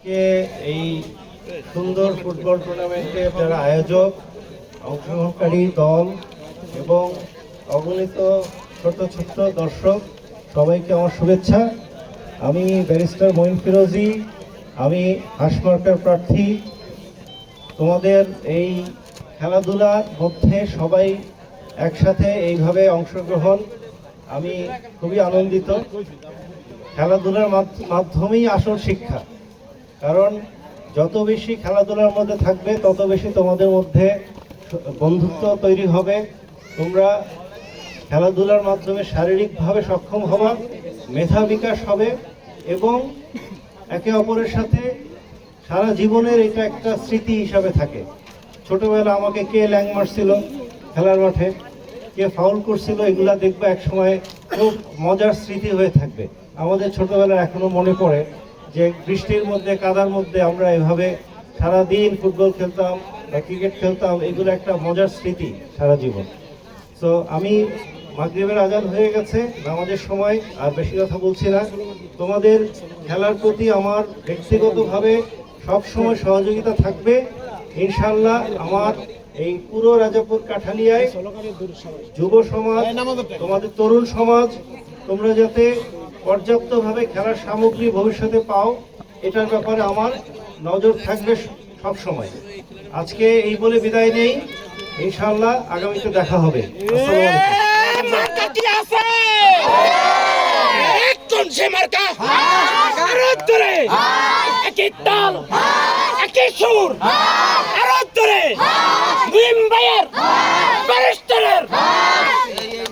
কে এই সুন্দর ফুটবল টুর্নামেন্টে যারা আয়োজক, অংশগ্রহণকারী দল এবং অগণিত ছোট ছোট দর্শক, সবাইকে আমার শুভেচ্ছা। আমি ব্যারিস্টার মঈন ফিরোজী, আমি হাঁসমার্কার প্রার্থী। তোমাদের এই খেলাধুলার মধ্যে সবাই একসাথে এইভাবে অংশগ্রহণ, আমি খুবই আনন্দিত। খেলাধুলার মাধ্যমেই আসল শিক্ষা, কারণ যত বেশি খেলাধুলার মধ্যে থাকবে তত বেশি তোমাদের মধ্যে বন্ধুত্ব তৈরি হবে। তোমরা খেলাধুলার মাধ্যমে শারীরিকভাবে সক্ষম হবা, মেধা বিকাশ হবে এবং একে অপরের সাথে সারা জীবনের এটা একটা স্মৃতি হিসাবে থাকে। ছোটবেলা আমাকে কে ল্যাং মারছিল খেলার মাঠে, কে ফাউল করছিল, এগুলা দেখবে এক সময় খুব মজার স্মৃতি হয়ে থাকবে। আমাদের ছোটবেলায় এখনো মনে পড়ে যে বৃষ্টির মধ্যে কাদার মধ্যে আমরা এভাবে সারাদিন ফুটবল খেলতাম বা ক্রিকেট খেলতাম, এগুলো একটা মজার স্মৃতি সারা জীবন। তো আমি মাগরিবের আজান হয়ে গেছে, নামাজের সময়, আর বেশি কথা বলছি না। তোমাদের খেলার প্রতি আমার ব্যক্তিগতভাবে সব সময় সহযোগিতা থাকবে ইনশাল্লাহ। আমার এই পুরো রাজাপুর কাঠালিয়ায় যুব সমাজ, তোমাদের তরুণ সমাজ, তোমরা যাতে পর্যাপ্তভাবে খেলার সামগ্রী ভবিষ্যতে পাও, এটার ব্যাপারে আমার নজর থাকবে সব সময়। আজকে এই বলে বিদায় নেই, ইনশাআল্লাহ আগামীতে দেখা হবে। আসসালামু আলাইকুম।